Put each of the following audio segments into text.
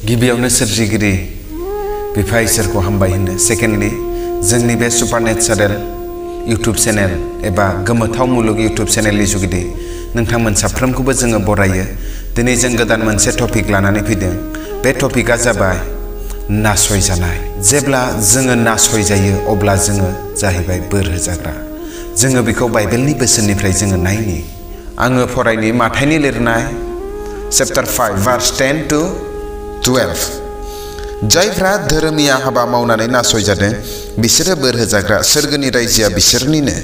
गिबियावनो सोरजिगिरि बिफा इसोरखौ हामबाय होनो। सेकेन्डलि जोंनि बे सुपारनेचारेल इउट्युब चेनेल एबा गोमोथाव मुलुग इउट्युब चेनेलनि जुगिदि नोंथांमोन साफ्रोमखौबो जोङो बरायो। दिनै जों गोदान मोनसे टपिक लानानै फैदों। बे टपिकआ जाबाय नासयजानाय। जेब्ला जोङो नासयजायो अब्ला जोङो जाहैबाय बोर होजाग्रा। जोङो बेखौ बाइबेलनि बोसोननिफ्राय जोङो नायनि। आङो फरायनि माथाइनि लिरनाय चैप्टार 5 verse 10 to 12। जायफ्रा धोरोमिया हाबा मावनानै नासयजादों बिसोरो बोर होजाग्रा, सोरगोनि रायजोआ बिसोरनिनो।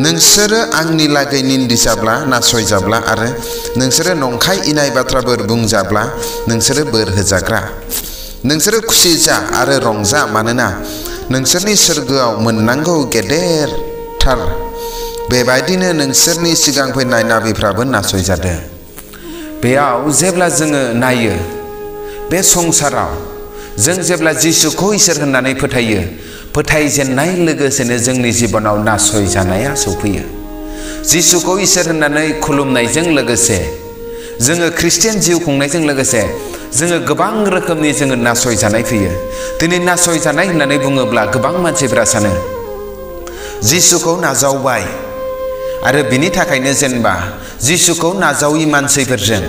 नोंसोरो आंनि लागै निन्दिजाब्ला नासयजाब्ला आरो नोंसोरो नंखाय इनाय बाथ्राफोर बुंजाब्ला नोंसोरो बोर होजाग्रा। नोंसोरो खुसि जा आरो रंजा, मानोना नोंसोरनि सोरगोआव मोननांगौ गेदेरथार। बेबायदिनो नोंसोरनि सिगां फैनाय नाबिफ्राबो नासयजादों। बेयाव जेब्ला जोङो नायो बे संसाराव जों जेब्ला जिसुखौ इसोर होननानै फोथायो, फोथायजेननाय लोगोसेनो जोंनि जिबनाव नासयजानाया सौफैयो। जिसुखौ इसोर होननानै खुलुमनायजों लोगोसे जोङो ख्रिस्टियान जिउ खुंनायजों लोगोसे जोङो गोबां रोखोमनि जोङो नासयजानाय फैयो। दिनै नासयजानाय होननानै बुङोब्ला गोबां मानसिफोरा सानो जिसुखौ नाजावबाय आरो बिनि थाखायनो जेनेबा जिसुखौ नाजावि मानसिफोरजों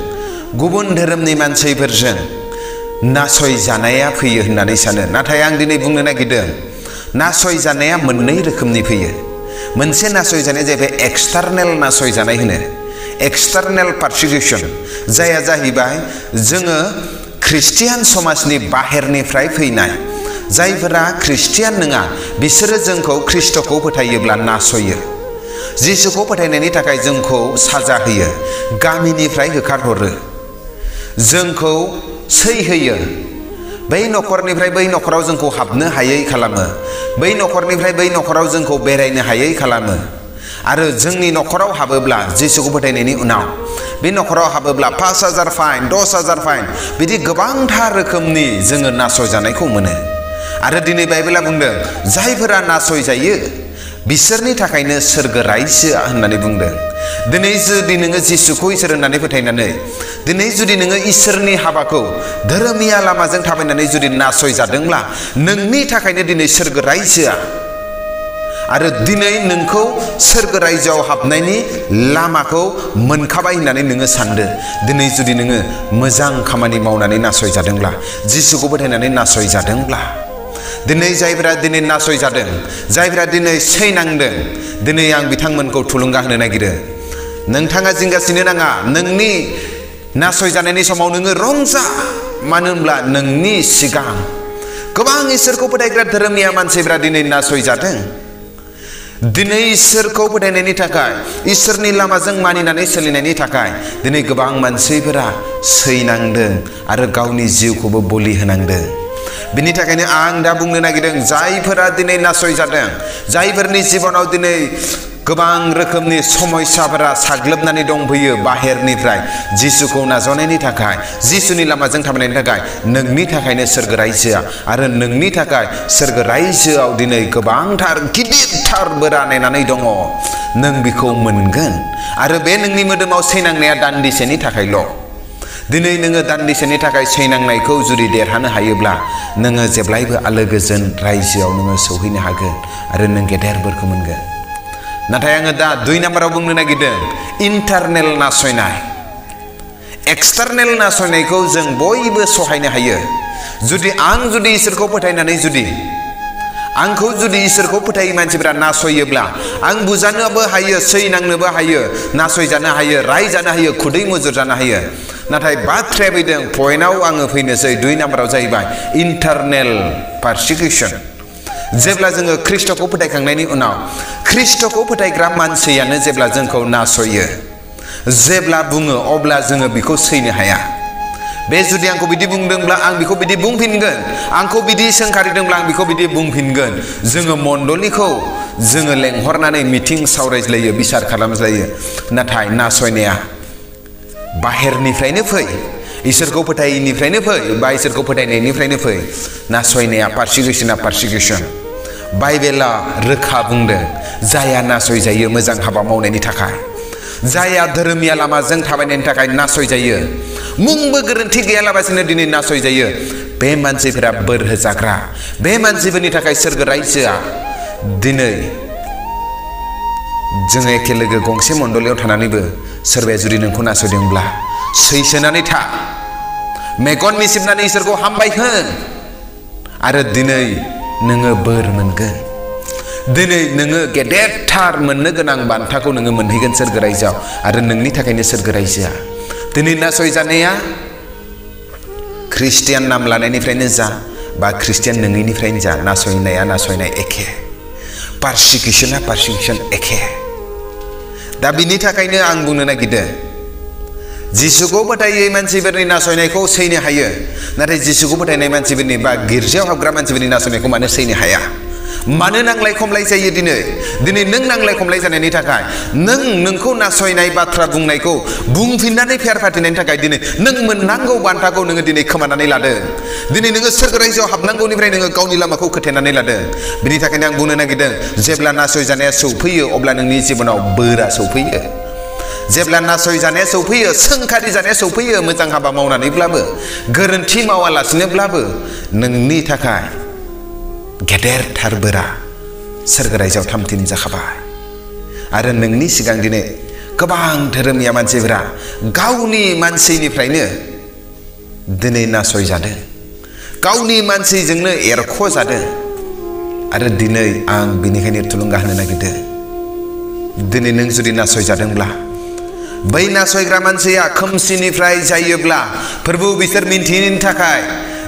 गुबुन धोरोमनि मानसिफोरजों नासयजानाया फैयो होननानै सानो। नाथाय आं दिनै बुंनो नागिरदों नासयजानाया मोननै रोखोमनि फैयो। मोनसे नासयजानाया जाहैबाय एक्सटार्नेल नासयजानाय होनो, एक्सटार्नेल पारसिकिउसन, जायहा जाहैबाय जोङो ख्रिस्टियान समाजनि बाहेरनिफ्राय फैनाय जायफोरा ख्रिस्टियान नङा बिसोरो जोंखौ ख्रिस्ट'खौ फोथायोब्ला नासयो। जिसुखौ फोथायनायनि थाखाय जोंखौ साजा होयो, गामिनिफ्राय होखारहरो, जोंखौ सैहोयो, बै न'खरनिफ्राय बै न'खराव जोंखौ हाबनो हायै खालामो, बै न'खरनिफ्राय बै न'खराव जोंखौ बेरायनो हायै खालामो। आरो जोंनि न'खराव हाबोब्ला जिसुखौ फोथायनायनि उनाव बे न'खराव हाबोब्ला 5,000 फाइन, 10,000 फाइन, बिदि गोबांथार रोखोमनि जोङो नासयजानायखौ मोनो। आरो दिनै बाइबेला बुंदों जायफोरा नासयजायो बिसोरनि थाखायनो सोरगो रायजोआ होननानै बुंदों। दिनै जुदि नोङो जिसुखौ इसोर होननानै फोथायनानै दिनै जुदि नोङो इसोरनि हाबाखौ धोरोमिया लामाजों थाबायनानै जुदि नासयजादोंब्ला नोंनि थाखायनो दिनै सोरगो रायजोआ, आरो दिनै नोंखौ सोरगो रायजोआव हाबनायनि लामाखौ मोनखाबाय होननानै नोङो सानदो। दिनै जुदि नोङो मोजां खामानि मावनानै नासयजादोंब्ला, जिसुखौ फोथायनानै नासयजादोंब्ला, दिनै जायफोरा दिनै नासयजादों, जायफोरा दिनै सैनांदों, दिनै आं बिथांमोनखौ थुलुंगा होनो नागिरो। नोंथाङा जिंगासिनो नाङा। नोंनि नासयजानायनि समाव नोङो रंजा, मानो होनब्ला नोंनि सिगां गोबां इसोरखौ फोथायग्रा धोरोमिया मानसिफ्रा दिनै नासयजादों। दिनै इसोरखौ फोथायनायनि थाखाय, इसोरनि लामाजों मानिनानै सोलिनायनि थाखाय दिनै गोबां मानसिफोरा सैनांदों आरो गावनि जिउखौबो बलि होनांदों। बिनि थाखायनो आं दा बुंनो नागिरदों जायफोरा दिनै नासयजादों, जायफोरनि जिबनाव दिनै गोबां रोखोमनि समस्याफोरा साग्लोबनानै दंफैयो बाहेरनिफ्राय जिसुखौ नाजावनायनि थाखाय, जिसुनि लामाजों थाबायनायनि थाखाय, नोंनि थाखायनो सोरगो रायजोआ, आरो नोंनि थाखाय सोरगो रायजोआव दिनै गोबांथार गिदिरथार बोरा नेनानै दङ। नों बेखौ मोनगोन। आरो बे नोंनि मोदोमाव सैनांनाया दान्दिसेनि थाखायल'। दिनै नोङो दान्दिसेनि थाखाय सैनांनायखौ जुदि देरहानो हायोब्ला नोङो जेब्लायबो आलो गोजोन रायजोआव नोङो सौहैनो हागोन आरो नों गेदेर बोरखौ मोनगोन। नाथाय आङो दा 2 नाम्बाराव बुंनो नागिरदों इन्टारनेल नासयनाय। एक्सटार्नेल नासयनायखौ जों बयबो सहायनो हायो। जुदि आं इसोरखौ फोथायनानै आंखौ जुदि इसोरखौ फोथायै मानसिफोरा नासयोब्ला आं बुजानोबो हायो, सैनांनोबो हायो, नासयजानो हायो, रायजानो हायो, खुदै मुजुर जानो हायो। नाथाय बाथ्राया फैदों, पइन्टआव आङो फैनोसै। 2 नाम्बाराव जाहैबाय इन्टारनेल पारसिकिउसन। जेब्ला जोङो ख्रिस्ट'खौ फोथायखांनायनि उनाव ख्रिस्ट'खौ फोथायग्रा मानसियानो जेब्ला जोंखौ नासयो, जेब्ला बुङो, अब्ला जोङो बेखौ सैनो हाया। बे जुदि आंखौ बिदि बुंदोंब्ला आं बेखौ बिदि बुंफिनगोन, आंखौ बिदि सोंखारिदोंब्ला आं बेखौ बिदि बुंफिनगोन। जोङो मण्डलिखौ जोङो लेंहरनानै मिटिं सावरायज्लायो, बिसार खालामज्लायो। नाथाय नासयनाया बाहेरनिफ्रायनो फै, इसोरखौ फोथायैनिफ्रायनो फै बा इसोरखौ फोथायनायनिफ्रायनो फै। नासयनाया पारसिकिउसन। बाइबेला रोखा बुंदों जायहा नासयजायो मोजां हाबा मावनायनि थाखाय, जाया धोरोमिया लामाजों थाबायनायनि थाखाय नासयजायो मुंबो गोरोन्थि गैयालाबासिनो दिनै नासयजायो बे मानसिफोरा बोर होजाग्रा बे मानसिफोरनि थाखाय सोरगो रायजोआ दिनै जोङो एखे लोगो गंसे मण्डलियाव थानानैबो सोरबाया जुदि नोंखौ नासयदोंब्ला सैसोनानै था मेगन मिसिबनानै इसोरखौ हामबाय होन आरो दिनै नोङो बोर मोनगोन दिनै नोङो गेदेरथार मोननो गोनां बान्थाखौ नोङो मोनहैगोन सोरगो रायजोआव आरो नोंनि थाखायनो सोरगो रायजोआ दिनै नासयजानाया ख्रिस्टियान नाम लानायनिफ्रायनो जा बा ख्रिस्टियान नङैनिफ्रायनो जा नासयनाया नासयनाय एखे पारसिकिउसना पारसिकिउसन एखे दा बिनि थाखायनो आं बुंनो नागिरदों जिसुखौ फोथायै मानसिफोरनि नासयनायखौ सैनो हायो नाथाय जिसुखौ फोथायनाय मानसिफोरनि बा गिर्जायाव हाबग्रा मानसिफोरनि नासयनायखौ मानो सैनो हाया मानो नांलाय खमलाय जायो दिनै नों नांलाय खमलाय जानायनि थाखाय नोंखौ नासयनाय बाथ्रा बुंनायखौ बुंफिननानै फेर फाथिनायनि थाखाय दिनै नों मोननांगौ बान्थाखौ नोङो दिनै खोमानानै लादों दिनै नोङो सोरगो रायजोआव हाबनांगौनिफ्राय नोङो गावनि लामाखौ खोथेनानै लादों बिनि थाखायनो आं बुंनो नागिरदों जेब्ला नासयजानाया सौफैयो अब्ला नोंनि जिबनाव बोरा सौफैयो जेब्ला नासयजानाया सौफैयो सोंखारि जानाया सौफैयो मोजां हाबा मावनानैब्लाबो गोरोन्थि मावालासिनोब्लाबो नोंनि थाखाय गेदेरथार बोरा सोरगो रायजोआव थामथिम जाखाबाय आरो नोंनि सिगां दिनै गोबां धोरोमिया मानसिफोरा गावनि मानसिनिफ्रायनो दिनै नासयजादों गावनि मानसिजोंनो एरख'जादों आरो दिनै आं बेनिखायनो थुलुंगा होनो नागिरदों दिनै नों जुदि नासयजादोंब्ला बै नासयग्रा मानसिया खोमसिनिफ्राय जायोब्ला प्रभु बिसोर मिन्थियैनि थाखाय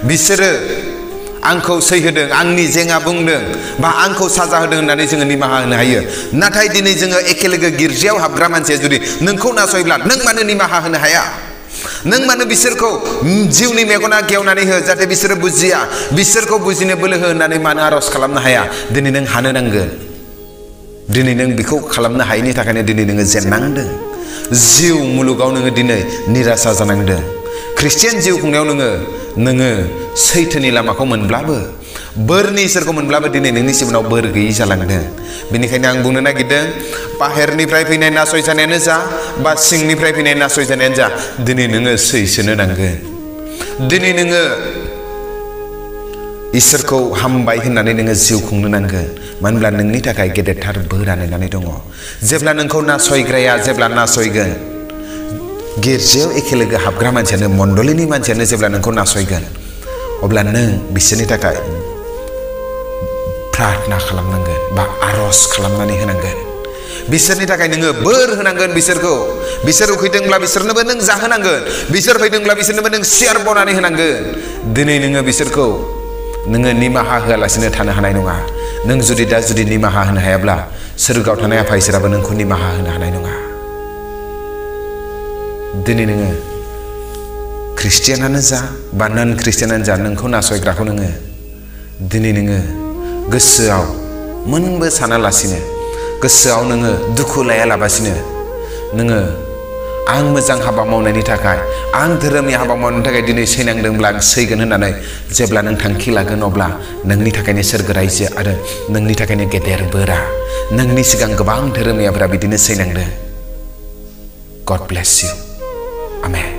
बिसोरो आंखौ सैहोदों आंनि जेंना बुंदों बा आंखौ साजा होदों होननानै जोङो निमाहा होनो हायो नाथाय दिनै जोङो एखे लोगो गिर्जायाव हाबग्रा मानसिया जुदि नोंखौ नासयब्ला नों मानो निमाहा होनो हाया नों मानो बिसोरखौ जिउनि मेगना गेवनानै हो जाहाथे बिसोरो बुजिया बिसोरखौ बुजिनो बोलो हो होननानै मानो आरज खालामनो हाया दिनै नों हानो नांगोन दिनै नों बेखौ खालामनो हायैनि थाखायनो दिनै नोङो जेननांदों जिउ मुलुगाव नोङो दिनै निरासा जानांदों ख्रिस्टियान जिउ खुंनायाव नोङो सैथोनि लामाखौ मोनब्लाबो बोरनि इसोरखौ मोनब्लाबो दिनै नोंनि जिबनाव बोर गैयै जालांदों बेनिखायनो आं बुंनो नागिरदों बाहेरनिफ्राय फैनाय नासयजानायानो जा बा सिंनिफ्राय फैनाय नासयजानायानो जा दिनै नोङो सैसोनो नांगोन दिनै नोङो इसोरखौ हामबाय होननानै नोङो जिउ खुंनो नांगोन मानो होनब्ला नोंनि थाखाय गेदेरथार बोर नेनानै दङ जेब्ला नोंखौ नासयग्राया जेब्ला नासयगोन गिर्जायाव एखे लोगो हाबग्रा मानसियानो मण्डलिनि मानसियानो जेब्ला नोंखौ नासयगोन अब्ला नों बिसोरनि थाखाय प्रार्थना खालामनांगोन बा आरज खालामनानै होनांगोन बिसोरनि थाखाय नोङो बोर होनांगोन बिसोर उखैदोंब्ला बिसोरनोबो नों जाहोनांगोन बिसोर फैदोंब्ला बिसोरनोबो नों सियार बनानै होनांगोन दिनै नोङो बिसोरखौ नोङो निमाहा होआलासिनो थानो हानाय नङा नों जुदि निमाहा होनो हायाब्ला सोरगोआव थानाय आफा इसोराबो नोंखौ निमाहा होनो हानाय नङा दिनै नोङो ख्रिस्टियानानो जा बा नन ख्रिस्टियानानो जा नोंखौ नासयग्राखौ नोङो दिनै नोङो गोसोआव मोनबो सानालासिनो गोसोआव नोङो दुखु लायालाबासिनो नोङो आं मोजां हाबा मावनायनि थाखाय आं धोरोमनि हाबा मावनायनि थाखाय दिनै सैनांदोंब्ला आं सैगोन होननानै जेब्ला नों थांखि लागोन अब्ला नोंनि थाखायनो सोरगो रायजो आरो नोंनि थाखायनो गेदेर बोरा नोंनि सिगां गोबां धोरोमियाफोरा बिदिनो सैनांदों गड ब्लेस इउ आमेन